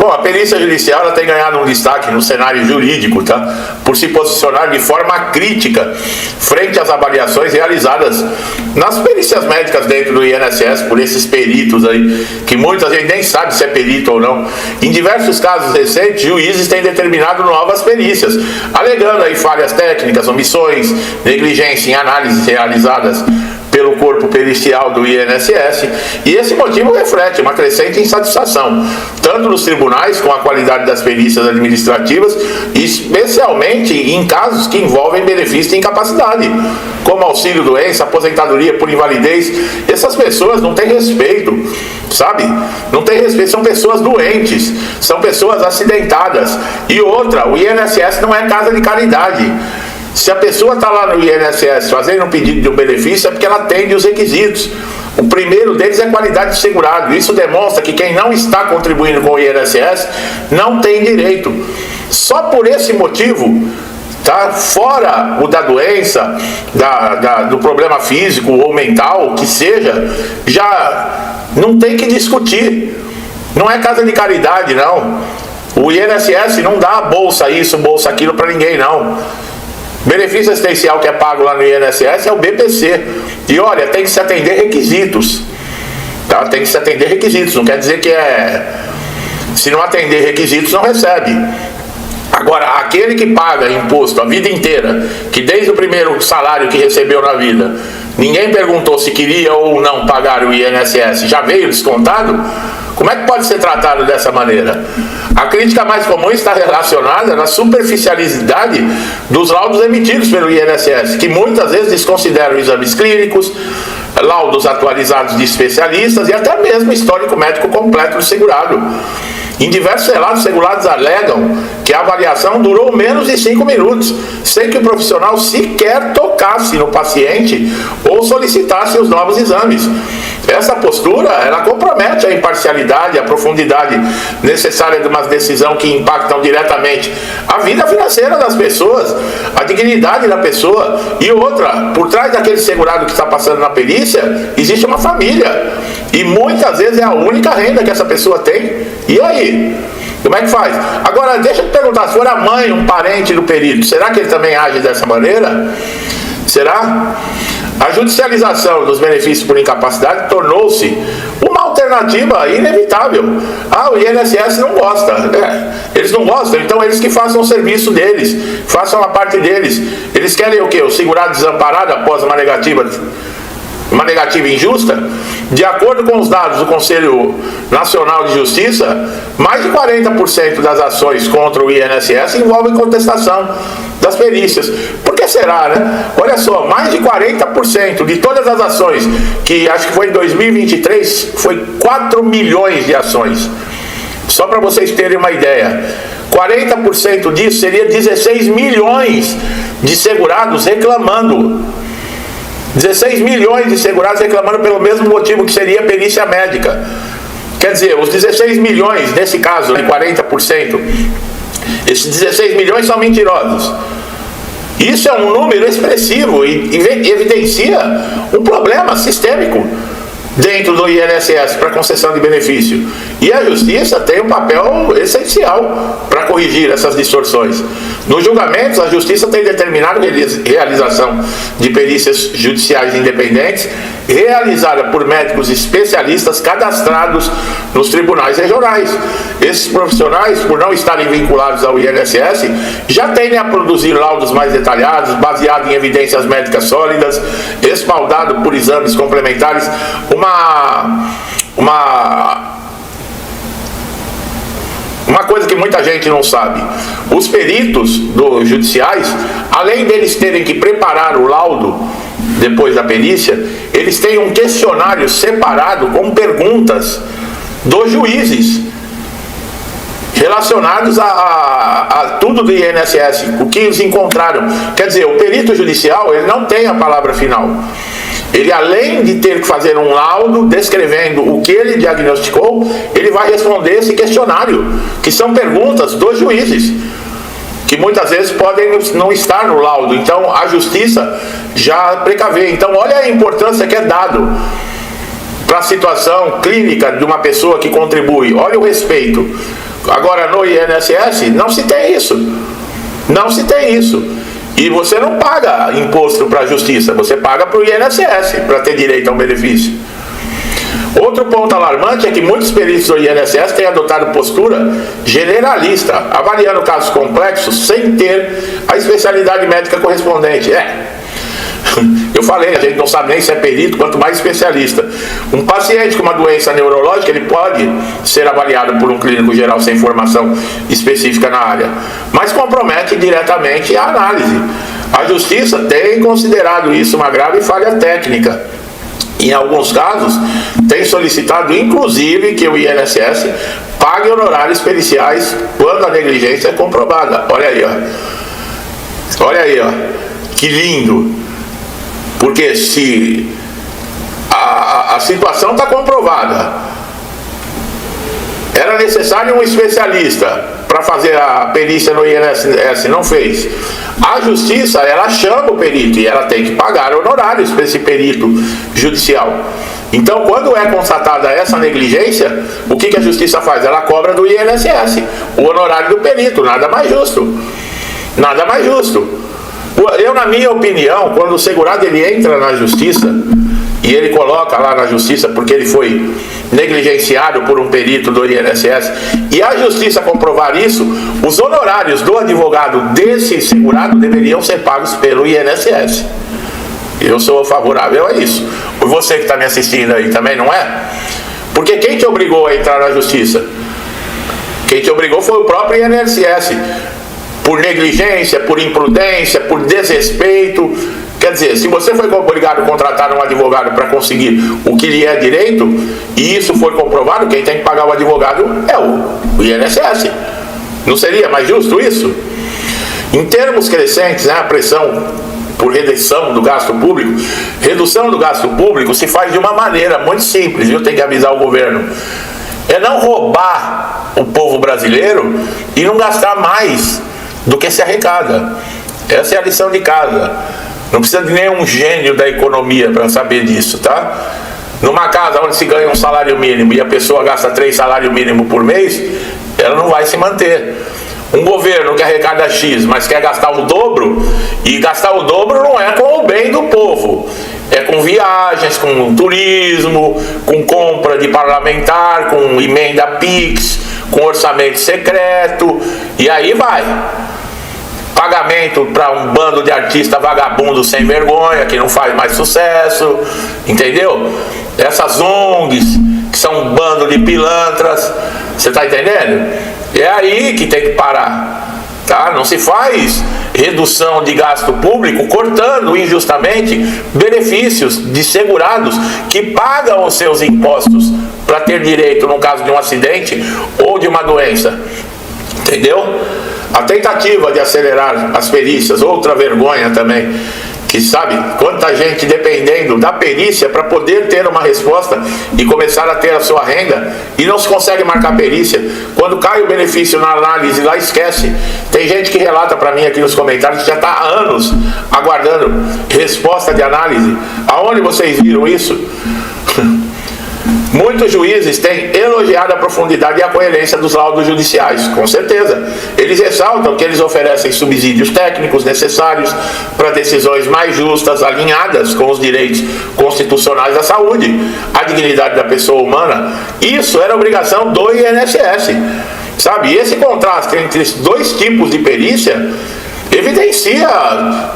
Bom, a perícia judicial ela tem ganhado um destaque no cenário jurídico, tá? Por se posicionar de forma crítica frente às avaliações realizadas nas perícias médicas dentro do INSS por esses peritos aí, que muitas vezes nem sabe se é perito ou não. Em diversos casos recentes, juízes têm determinado novas perícias, alegando aí falhas técnicas, omissões, negligência em análises realizadas pelo corpo pericial do INSS, e esse motivo reflete uma crescente insatisfação, tanto nos tribunais com a qualidade das perícias administrativas, especialmente em casos que envolvem benefício de incapacidade, como auxílio-doença, aposentadoria por invalidez. Essas pessoas não têm respeito, sabe? Não tem respeito, são pessoas doentes, são pessoas acidentadas. E outra, o INSS não é casa de caridade. Se a pessoa está lá no INSS fazendo um pedido de um benefício, é porque ela atende os requisitos. O primeiro deles é qualidade de segurado. Isso demonstra que quem não está contribuindo com o INSS não tem direito. Só por esse motivo, tá? Fora o da doença, do problema físico ou mental, que seja, já não tem que discutir. Não é casa de caridade, não. O INSS não dá bolsa isso, bolsa aquilo para ninguém, não. Benefício assistencial que é pago lá no INSS é o BPC. E olha, tem que se atender requisitos. Tá? Tem que se atender requisitos. Não quer dizer que se não atender requisitos, não recebe. Agora, aquele que paga imposto a vida inteira, que desde o primeiro salário que recebeu na vida, ninguém perguntou se queria ou não pagar o INSS, já veio descontado, como é que pode ser tratado dessa maneira? A crítica mais comum está relacionada na superficialidade dos laudos emitidos pelo INSS, que muitas vezes desconsideram exames clínicos, laudos atualizados de especialistas e até mesmo histórico médico completo do segurado. Em diversos relatos, segurados alegam que a avaliação durou menos de 5 minutos, sem que o profissional sequer tocasse no paciente ou solicitasse os novos exames. Essa postura, ela compromete a imparcialidade, a profundidade necessária de uma decisão que impactam diretamente a vida financeira das pessoas, a dignidade da pessoa. E outra, por trás daquele segurado que está passando na perícia, existe uma família. E muitas vezes é a única renda que essa pessoa tem. E aí? Como é que faz? Agora, deixa eu te perguntar, se for a mãe, um parente do perito, será que ele também age dessa maneira? Será? A judicialização dos benefícios por incapacidade tornou-se uma alternativa inevitável. O INSS não gosta. Eles não gostam, então eles que façam o serviço deles, façam a parte deles. Eles querem o quê? O segurado desamparado após uma negativa injusta? De acordo com os dados do Conselho Nacional de Justiça, mais de 40% das ações contra o INSS envolvem contestação das perícias. Por que será, né? Olha só, mais de 40% de todas as ações, que acho que foi em 2023, foi 4 milhões de ações. Só para vocês terem uma ideia, 40% disso seria 16 milhões de segurados reclamando. 16 milhões de segurados reclamando pelo mesmo motivo que seria a perícia médica. Quer dizer, os 16 milhões, nesse caso, de 40%, esses 16 milhões são mentirosos. Isso é um número expressivo e evidencia um problema sistêmico dentro do INSS para concessão de benefício. E a Justiça tem um papel essencial para corrigir essas distorções. Nos julgamentos, a Justiça tem determinado a realização de perícias judiciais independentes realizada por médicos especialistas cadastrados nos tribunais regionais. Esses profissionais, por não estarem vinculados ao INSS, já tendem a produzir laudos mais detalhados, baseados em evidências médicas sólidas, respaldado por exames complementares. Uma coisa que muita gente não sabe: os peritos dos judiciais, além deles terem que preparar o laudo depois da perícia, eles têm um questionário separado com perguntas dos juízes relacionados a tudo do INSS, o que eles encontraram. Quer dizer, o perito judicial, ele não tem a palavra final. Ele, além de ter que fazer um laudo descrevendo o que ele diagnosticou, ele vai responder esse questionário, que são perguntas dos juízes, que muitas vezes podem não estar no laudo. Então a Justiça já precavê. Então olha a importância que é dado para a situação clínica de uma pessoa que contribui. Olha o respeito. Agora no INSS não se tem isso. Não se tem isso. E você não paga imposto para a justiça, você paga para o INSS para ter direito ao benefício. Outro ponto alarmante é que muitos peritos do INSS têm adotado postura generalista, avaliando casos complexos sem ter a especialidade médica correspondente. Eu falei, a gente não sabe nem se é perito, quanto mais especialista. Um paciente com uma doença neurológica, ele pode ser avaliado por um clínico geral sem formação específica na área, mas compromete diretamente a análise. A justiça tem considerado isso uma grave falha técnica. Em alguns casos, tem solicitado inclusive que o INSS pague honorários periciais quando a negligência é comprovada. Olha aí, ó. Olha aí, ó. Que lindo. Porque se a situação está comprovada, era necessário um especialista para fazer a perícia no INSS, não fez. A justiça, ela chama o perito e ela tem que pagar honorários para esse perito judicial. Então, quando é constatada essa negligência, o que a justiça faz? Ela cobra do INSS o honorário do perito, nada mais justo. Nada mais justo. Eu, na minha opinião, quando o segurado ele entra na justiça e ele coloca lá na justiça porque ele foi negligenciado por um perito do INSS e a justiça comprovar isso, os honorários do advogado desse segurado deveriam ser pagos pelo INSS. Eu sou favorável a isso. Você que está me assistindo aí também, não é? Porque quem te obrigou a entrar na justiça? Quem te obrigou foi o próprio INSS. Por negligência, por imprudência, por desrespeito. Quer dizer, se você foi obrigado a contratar um advogado para conseguir o que lhe é direito, e isso foi comprovado, quem tem que pagar o advogado é o INSS. Não seria mais justo isso? Em termos crescentes, a pressão por redução do gasto público, redução do gasto público se faz de uma maneira muito simples, eu tenho que avisar o governo. É não roubar o povo brasileiro e não gastar mais do que se arrecada. Essa é a lição de casa. Não precisa de nenhum gênio da economia para saber disso, tá? Numa casa onde se ganha um salário mínimo e a pessoa gasta 3 salários mínimos por mês, ela não vai se manter. Um governo que arrecada X, mas quer gastar o dobro, e gastar o dobro não é com o bem do povo, é com viagens, com turismo, com compra de parlamentar, com emenda PIX, com orçamento secreto, e aí vai. Pagamento para um bando de artista vagabundo sem vergonha, que não faz mais sucesso, entendeu? Essas ONGs, que são um bando de pilantras, você está entendendo? É aí que tem que parar, tá? Não se faz redução de gasto público cortando injustamente benefícios de segurados que pagam os seus impostos para ter direito no caso de um acidente ou de uma doença, entendeu? A tentativa de acelerar as perícias, outra vergonha também, que sabe quanta gente dependendo da perícia para poder ter uma resposta e começar a ter a sua renda e não se consegue marcar perícia. Quando cai o benefício na análise lá, esquece. Tem gente que relata para mim aqui nos comentários que já está há anos aguardando resposta de análise. Aonde vocês viram isso? Muitos juízes têm elogiado a profundidade e a coerência dos laudos judiciais, com certeza. Eles ressaltam que eles oferecem subsídios técnicos necessários para decisões mais justas, alinhadas com os direitos constitucionais da saúde, a dignidade da pessoa humana. Isso era obrigação do INSS, sabe? E esse contraste entre esses dois tipos de perícia evidencia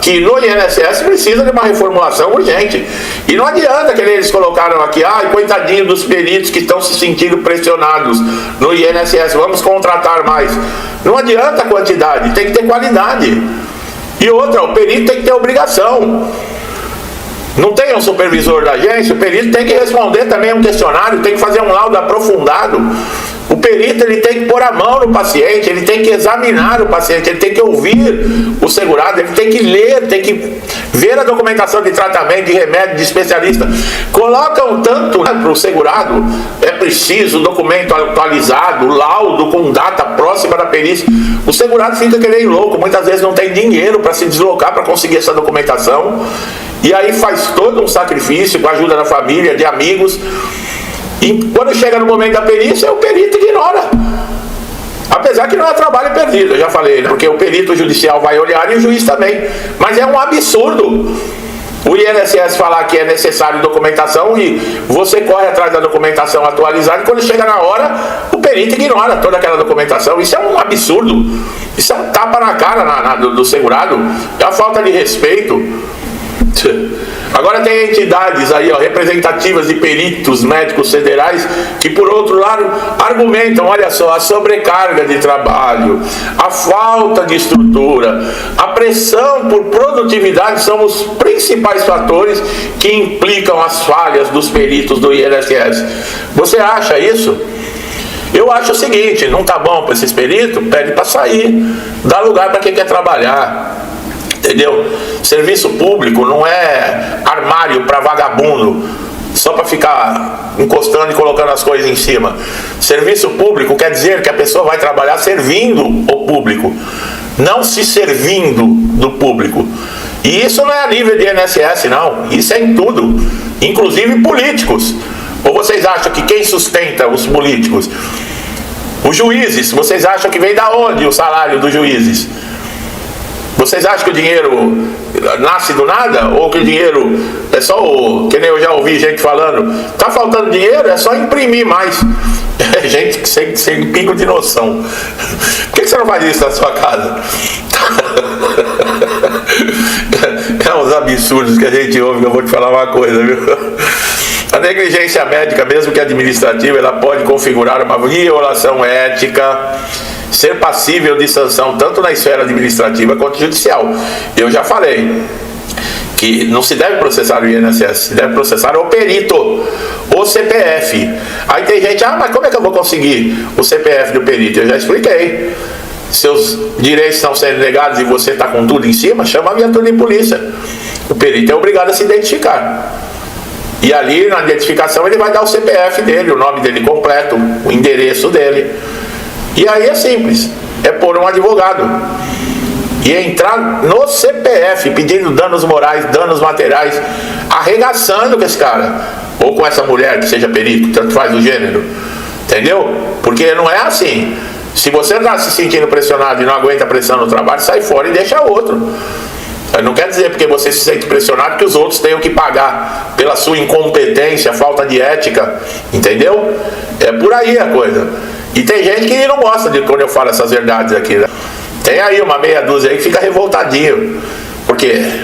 que no INSS precisa de uma reformulação urgente. E não adianta que eles colocaram aqui, coitadinho dos peritos que estão se sentindo pressionados no INSS, vamos contratar mais. Não adianta a quantidade, tem que ter qualidade. E outra, o perito tem que ter obrigação. Não tem um supervisor da agência, o perito tem que responder também um questionário, tem que fazer um laudo aprofundado. O perito ele tem que pôr a mão no paciente, ele tem que examinar o paciente, ele tem que ouvir o segurado, ele tem que ler, tem que ver a documentação de tratamento, de remédio, de especialista. Colocam tanto para o segurado, é preciso documento atualizado, laudo com data próxima da perícia. O segurado fica que nem louco, muitas vezes não tem dinheiro para se deslocar para conseguir essa documentação. E aí faz todo um sacrifício com a ajuda da família, de amigos. E quando chega no momento da perícia, o perito ignora. Apesar que não é trabalho perdido, eu já falei, né? Porque o perito judicial vai olhar e o juiz também. Mas é um absurdo o INSS falar que é necessário documentação e você corre atrás da documentação atualizada e quando chega na hora, o perito ignora toda aquela documentação. Isso é um absurdo. Isso é um tapa na cara do segurado. É uma falta de respeito. Agora tem entidades aí, ó, representativas de peritos médicos federais que, por outro lado, argumentam, olha só, a sobrecarga de trabalho, a falta de estrutura, a pressão por produtividade são os principais fatores que implicam as falhas dos peritos do INSS. Você acha isso? Eu acho o seguinte, não tá bom para esses peritos, pede para sair, dá lugar para quem quer trabalhar. Entendeu? Serviço público não é armário para vagabundo, só para ficar encostando e colocando as coisas em cima. Serviço público quer dizer que a pessoa vai trabalhar servindo o público, não se servindo do público. E isso não é a nível de INSS, não. Isso é em tudo, inclusive políticos. Ou vocês acham que quem sustenta os políticos? Os juízes, vocês acham que vem da onde o salário dos juízes? Vocês acham que o dinheiro nasce do nada? Ou que o dinheiro é só que nem eu já ouvi gente falando, tá faltando dinheiro, é só imprimir mais. É gente sem pingo de noção. Por que você não faz isso na sua casa? É uns absurdos que a gente ouve, que eu vou te falar uma coisa, viu? A negligência médica, mesmo que administrativa, ela pode configurar uma violação ética, ser passível de sanção tanto na esfera administrativa quanto judicial. Eu já falei que não se deve processar o INSS, se deve processar o perito, o CPF. Aí tem gente, mas como é que eu vou conseguir o CPF do perito? Eu já expliquei. Seus direitos estão sendo negados e você está com tudo em cima, chama a viatura de polícia. O perito é obrigado a se identificar. E ali na identificação ele vai dar o CPF dele, o nome dele completo, o endereço dele. E aí é simples, é pôr um advogado e entrar no CPF pedindo danos morais, danos materiais, arregaçando com esse cara, ou com essa mulher que seja perito, tanto faz o gênero, entendeu? Porque não é assim. Se você está se sentindo pressionado e não aguenta a pressão no trabalho, sai fora e deixa outro. Não quer dizer porque você se sente pressionado que os outros tenham que pagar pela sua incompetência, falta de ética, entendeu? É por aí a coisa. E tem gente que não gosta de quando eu falo essas verdades aqui, né? Tem aí uma meia dúzia aí que fica revoltadinho, porque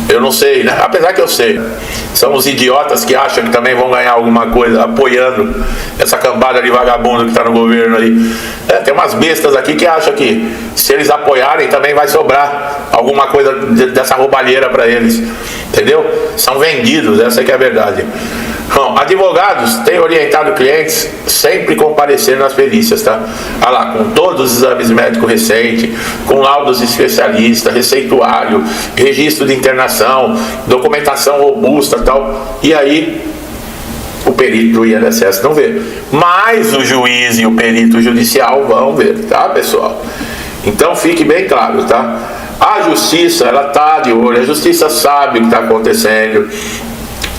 eu não sei, né? Apesar que eu sei, são os idiotas que acham que também vão ganhar alguma coisa apoiando essa cambada de vagabundo que está no governo aí. Tem umas bestas aqui que acham que se eles apoiarem também vai sobrar alguma coisa dessa roubalheira para eles, entendeu? São vendidos, essa que é a verdade. Bom, advogados têm orientado clientes sempre comparecer nas perícias, tá? Olha lá, com todos os exames médicos recentes, com laudos de especialista, receituário, registro de internação, documentação robusta e tal. E aí, o perito do INSS não vê. Mas o juiz e o perito judicial vão ver, tá, pessoal? Então fique bem claro, tá? A justiça, ela tá de olho, a justiça sabe o que está acontecendo.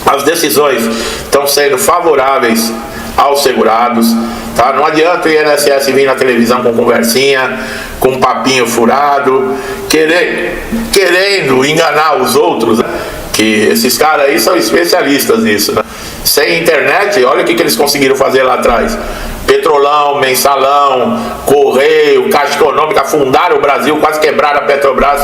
As decisões estão sendo favoráveis aos segurados, tá? Não adianta o INSS vir na televisão com conversinha, com um papinho furado, querendo enganar os outros, né? Que esses caras aí são especialistas nisso, né? Sem internet, olha o que eles conseguiram fazer lá atrás. Petrolão, mensalão, correio, Caixa Econômica, afundaram o Brasil, quase quebraram a Petrobras.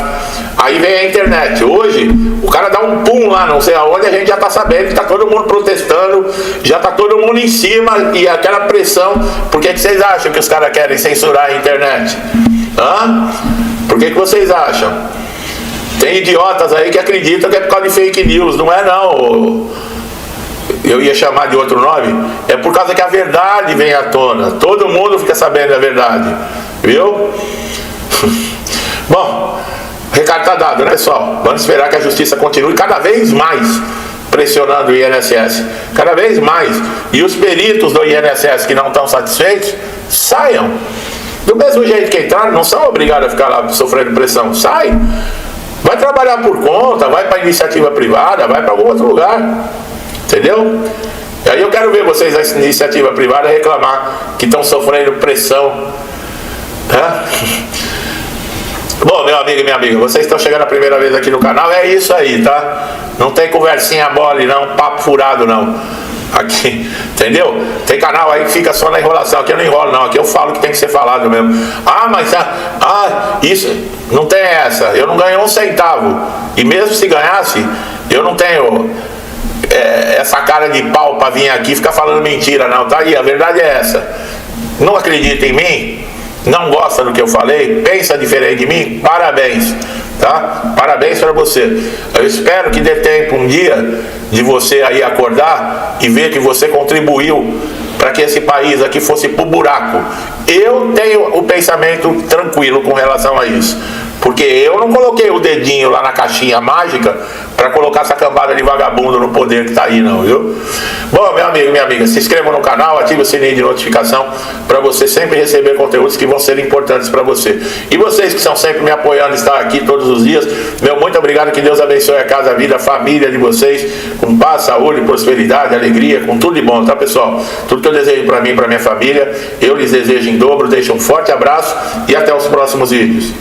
Aí vem a internet. Hoje, o cara dá um pum lá, não sei aonde, a gente já tá sabendo que tá todo mundo protestando, já tá todo mundo em cima e aquela pressão. Por que vocês acham que os caras querem censurar a internet? Hã? Por que vocês acham? Tem idiotas aí que acreditam que é por causa de fake news, não é não. Eu ia chamar de outro nome, é por causa que a verdade vem à tona, todo mundo fica sabendo a verdade, viu? Bom, o recado está dado, né, pessoal? Vamos esperar que a justiça continue cada vez mais pressionando o INSS, cada vez mais, e os peritos do INSS que não estão satisfeitos, saiam. Do mesmo jeito que entraram, não são obrigados a ficar lá sofrendo pressão, sai, vai trabalhar por conta, vai para iniciativa privada, vai para algum outro lugar. Entendeu? E aí eu quero ver vocês da iniciativa privada reclamar que estão sofrendo pressão Hã? Bom, meu amigo e minha amiga, vocês estão chegando a primeira vez aqui no canal, é isso aí, tá? Não tem conversinha mole não, papo furado não. Aqui, entendeu? Tem canal aí que fica só na enrolação. Aqui eu não enrolo não, aqui eu falo que tem que ser falado mesmo. Mas isso, não tem essa. Eu não ganho um centavo. E mesmo se ganhasse, eu não tenho essa cara de pau pra vir aqui e ficar falando mentira não, tá aí, a verdade é essa. Não acredita em mim? Não gosta do que eu falei? Pensa diferente de mim? Parabéns, tá? Parabéns para você. Eu espero que dê tempo um dia de você aí acordar e ver que você contribuiu para que esse país aqui fosse pro buraco. Eu tenho o pensamento tranquilo com relação a isso, porque eu não coloquei o dedinho lá na caixinha mágica para colocar essa cambada de vagabundo no poder que tá aí não, viu? Bom, meu amigo, minha amiga, se inscreva no canal, ative o sininho de notificação para você sempre receber conteúdos que vão ser importantes para você. E vocês que estão sempre me apoiando, estão aqui todos os dias, meu muito obrigado, que Deus abençoe a casa, a vida, a família de vocês, com paz, saúde, prosperidade, alegria, com tudo de bom, tá, pessoal? Tudo que eu desejo para mim e para minha família, eu lhes desejo em dobro. Deixo um forte abraço e até os próximos vídeos.